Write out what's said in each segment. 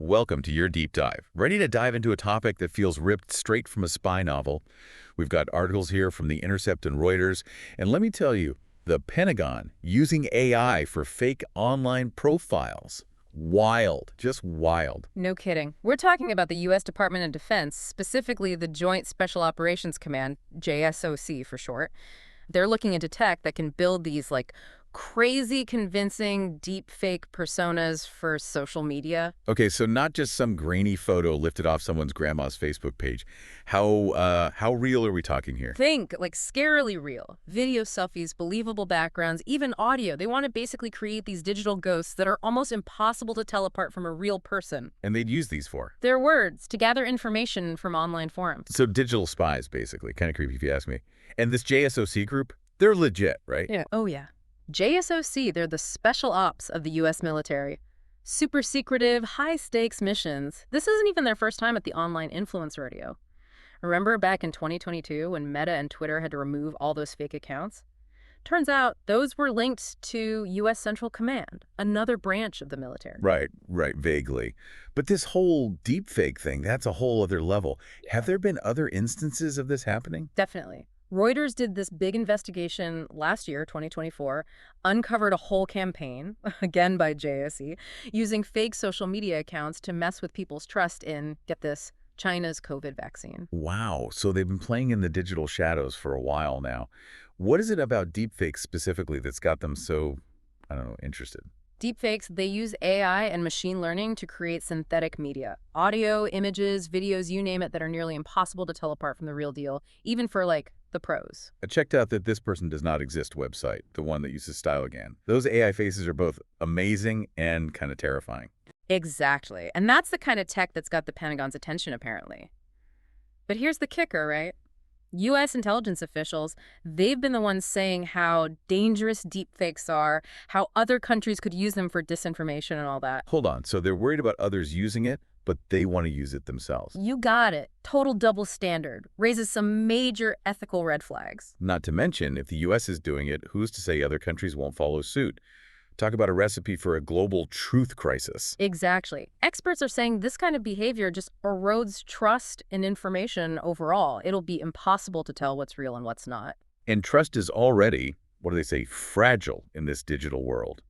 welcome to your deep dive. Ready to dive into a topic that feels ripped straight from a spy novel? We've got articles here from The Intercept and Reuters, and let me tell you, the Pentagon using AI for fake online profiles. Wild, just wild. No kidding. We're talking about the U.S. Department of Defense, specifically the Joint Special Operations Command, JSOC for short. They're looking into tech that can build these, crazy convincing deep fake personas for social media. Okay, so not just some grainy photo lifted off someone's grandma's Facebook page. How real are we talking here? Think, scarily real. Video selfies, believable backgrounds, even audio. They want to basically create these digital ghosts that are almost impossible to tell apart from a real person. And they'd use these for? Their words, to gather information from online forums. So digital spies, basically. Kind of creepy if you ask me. And this JSOC group, they're legit, right? Yeah. Oh, yeah. JSOC, they're the special ops of the U.S. military. Super secretive, high-stakes missions. This isn't even their first time at the online influence rodeo. Remember back in 2022 when Meta and Twitter had to remove all those fake accounts? Turns out those were linked to U.S. Central Command, another branch of the military. Right, vaguely. But this whole deepfake thing, that's a whole other level. Have there been other instances of this happening? Definitely. Reuters did this big investigation last year, 2024, uncovered a whole campaign, again by JSE, using fake social media accounts to mess with people's trust in, get this, China's COVID vaccine. Wow, so they've been playing in the digital shadows for a while now. What is it about deepfakes specifically that's got them so, I don't know, interested? Deepfakes, they use AI and machine learning to create synthetic media. Audio, images, videos, you name it, that are nearly impossible to tell apart from the real deal, even for, the pros. I checked out that This Person Does Not Exist website, the one that uses StyleGAN. Those AI faces are both amazing and kind of terrifying. Exactly. And that's the kind of tech that's got the Pentagon's attention, apparently. But here's the kicker, right? U.S. intelligence officials, they've been the ones saying how dangerous deepfakes are, how other countries could use them for disinformation and all that. Hold on, so they're worried about others using it, but they want to use it themselves. You got it. Total double standard. Raises some major ethical red flags. Not to mention, if the U.S. is doing it, who's to say other countries won't follow suit? Talk about a recipe for a global truth crisis. Exactly. Experts are saying this kind of behavior just erodes trust in information overall. It'll be impossible to tell what's real and what's not. And trust is already, what do they say, fragile in this digital world.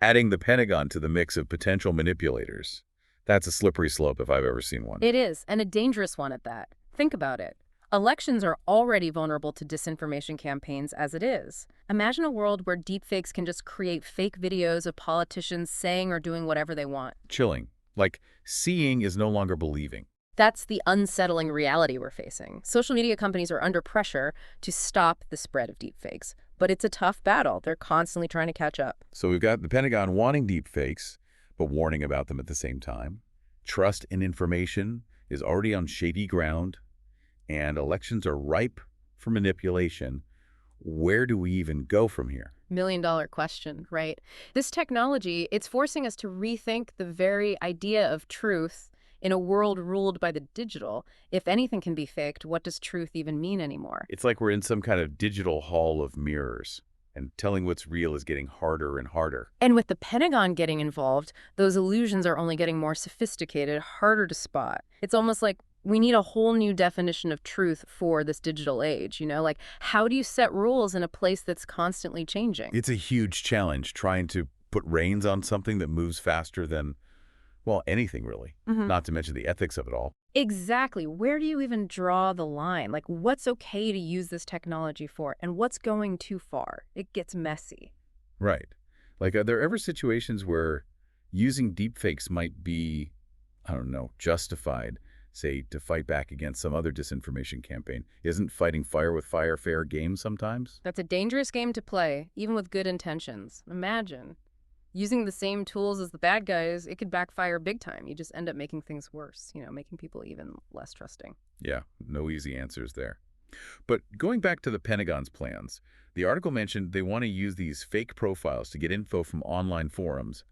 Adding the Pentagon to the mix of potential manipulators. That's a slippery slope if I've ever seen one. It is, and a dangerous one at that. Think about it. Elections are already vulnerable to disinformation campaigns as it is. Imagine a world where deepfakes can just create fake videos of politicians saying or doing whatever they want. Chilling. Like, seeing is no longer believing. That's the unsettling reality we're facing. Social media companies are under pressure to stop the spread of deepfakes. But it's a tough battle. They're constantly trying to catch up. So we've got the Pentagon wanting deepfakes, but warning about them at the same time. Trust in information is already on shaky ground, and elections are ripe for manipulation. Where do we even go from here? Million-dollar question, right? This technology, it's forcing us to rethink the very idea of truth in a world ruled by the digital. If anything can be faked, what does truth even mean anymore? It's like we're in some kind of digital hall of mirrors, and telling what's real is getting harder and harder. And with the Pentagon getting involved, those illusions are only getting more sophisticated, harder to spot. It's almost like we need a whole new definition of truth for this digital age, how do you set rules in a place that's constantly changing? It's a huge challenge trying to put reins on something that moves faster than, well, anything really, not to mention the ethics of it all. Exactly. Where do you even draw the line? What's okay to use this technology for and what's going too far? It gets messy. Right. Are there ever situations where using deepfakes might be, I don't know, justified, say, to fight back against some other disinformation campaign? Isn't fighting fire with fire fair game sometimes? That's a dangerous game to play, even with good intentions. Imagine. Using the same tools as the bad guys, it could backfire big time. You just end up making things worse, making people even less trusting. Yeah, no easy answers there. But going back to the Pentagon's plans, the article mentioned they want to use these fake profiles to get info from online forums.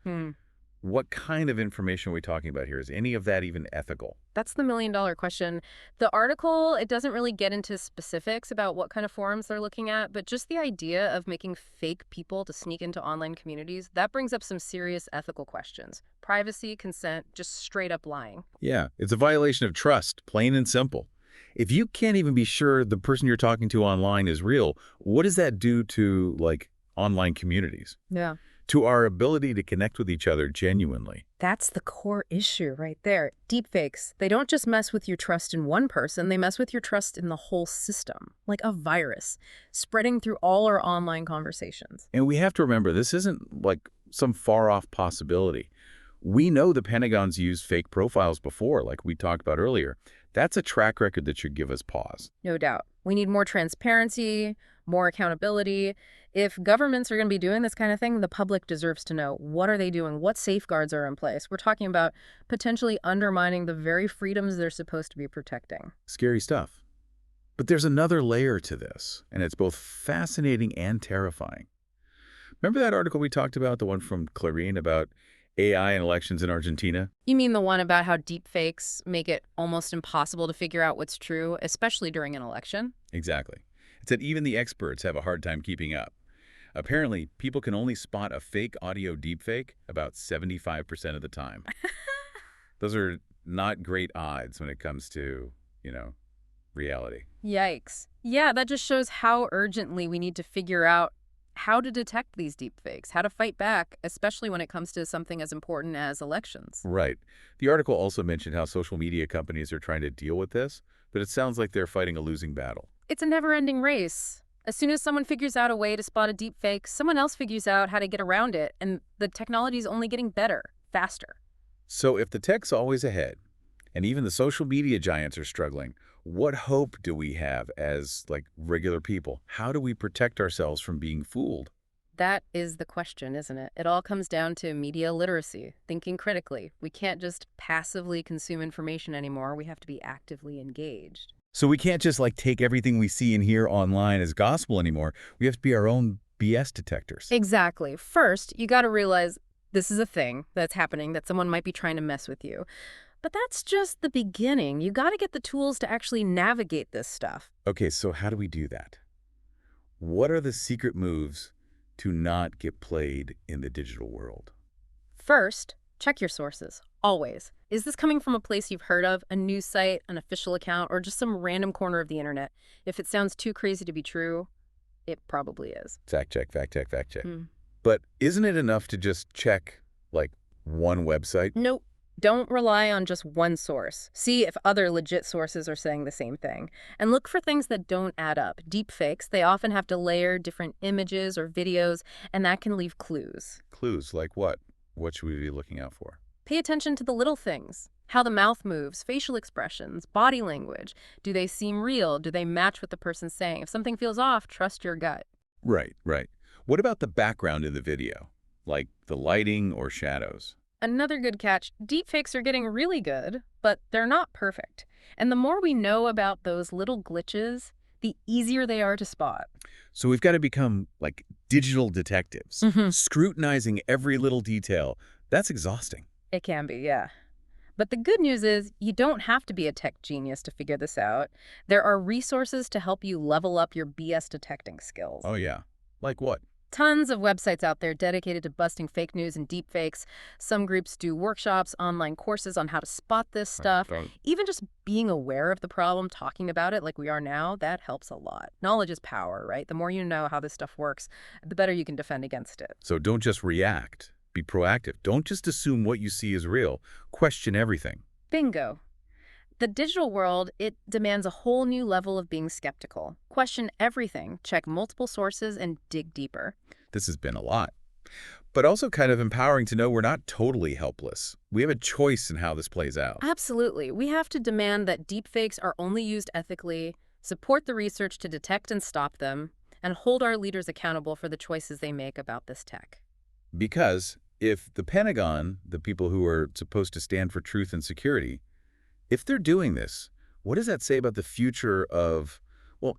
What kind of information are we talking about here? Is any of that even ethical? That's the million-dollar question. The article, it doesn't really get into specifics about what kind of forums they're looking at, but just the idea of making fake people to sneak into online communities, that brings up some serious ethical questions. Privacy, consent, just straight up lying. Yeah, it's a violation of trust, plain and simple. If you can't even be sure the person you're talking to online is real, what does that do to, like, online communities? Yeah. To our ability to connect with each other genuinely? That's the core issue right there. Deepfakes, they don't just mess with your trust in one person, they mess with your trust in the whole system, like a virus, spreading through all our online conversations. And we have to remember, this isn't like some far-off possibility. We know the Pentagon's used fake profiles before, like we talked about earlier. That's a track record that should give us pause. No doubt. We need more transparency, more accountability. If governments are going to be doing this kind of thing, the public deserves to know, what are they doing? What safeguards are in place? We're talking about potentially undermining the very freedoms they're supposed to be protecting. Scary stuff. But there's another layer to this, and it's both fascinating and terrifying. Remember that article we talked about, the one from Clarín about AI and elections in Argentina? You mean the one about how deepfakes make it almost impossible to figure out what's true, especially during an election? Exactly. It said even the experts have a hard time keeping up. Apparently, people can only spot a fake audio deepfake about 75% of the time. Those are not great odds when it comes to, reality. Yikes. Yeah, that just shows how urgently we need to figure out how to detect these deepfakes, how to fight back, especially when it comes to something as important as elections. Right. The article also mentioned how social media companies are trying to deal with this, but it sounds like they're fighting a losing battle. It's a never-ending race. As soon as someone figures out a way to spot a deepfake, someone else figures out how to get around it, and the technology is only getting better, faster. So if the tech's always ahead, and even the social media giants are struggling, what hope do we have as, regular people? How do we protect ourselves from being fooled? That is the question, isn't it? It all comes down to media literacy, thinking critically. We can't just passively consume information anymore. We have to be actively engaged. So we can't just, take everything we see and hear online as gospel anymore. We have to be our own BS detectors. Exactly. First, you got to realize this is a thing that's happening, that someone might be trying to mess with you. But that's just the beginning. You got to get the tools to actually navigate this stuff. Okay, so how do we do that? What are the secret moves to not get played in the digital world? First, check your sources, always. Is this coming from a place you've heard of, a news site, an official account, or just some random corner of the internet? If it sounds too crazy to be true, it probably is. Fact check, fact check, fact check. But isn't it enough to just check, one website? Nope. Don't rely on just one source. See if other legit sources are saying the same thing. And look for things that don't add up. Deepfakes, they often have to layer different images or videos, and that can leave clues. Clues like what? What should we be looking out for? Pay attention to the little things. How the mouth moves, facial expressions, body language. Do they seem real? Do they match what the person's saying? If something feels off, trust your gut. Right, right. What about the background in the video? Like the lighting or shadows? Another good catch, deepfakes are getting really good, but they're not perfect. And the more we know about those little glitches, the easier they are to spot. So we've got to become, digital detectives, scrutinizing every little detail. That's exhausting. It can be, yeah. But the good news is you don't have to be a tech genius to figure this out. There are resources to help you level up your BS detecting skills. Oh, yeah. Like what? Tons of websites out there dedicated to busting fake news and deepfakes. Some groups do workshops, online courses on how to spot this stuff. Even just being aware of the problem, talking about it like we are now, that helps a lot. Knowledge is power, right? The more you know how this stuff works, the better you can defend against it. So don't just react. Be proactive. Don't just assume what you see is real. Question everything. Bingo. The digital world, it demands a whole new level of being skeptical. Question everything, check multiple sources, and dig deeper. This has been a lot. But also kind of empowering to know we're not totally helpless. We have a choice in how this plays out. Absolutely. We have to demand that deepfakes are only used ethically, support the research to detect and stop them, and hold our leaders accountable for the choices they make about this tech. Because if the Pentagon, the people who are supposed to stand for truth and security, if they're doing this, what does that say about the future of,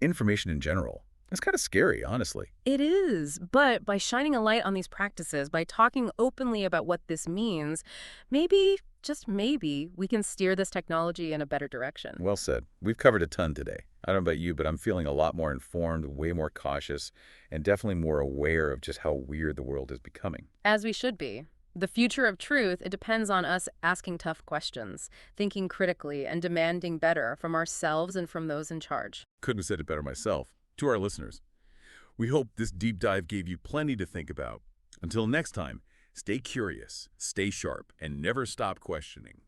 information in general? It's kind of scary, honestly. It is, but by shining a light on these practices, by talking openly about what this means, maybe, just maybe, we can steer this technology in a better direction. Well said. We've covered a ton today. I don't know about you, but I'm feeling a lot more informed, way more cautious, and definitely more aware of just how weird the world is becoming. As we should be. The future of truth, it depends on us asking tough questions, thinking critically, and demanding better from ourselves and from those in charge. Couldn't have said it better myself. To our listeners, we hope this deep dive gave you plenty to think about. Until next time, stay curious, stay sharp, and never stop questioning.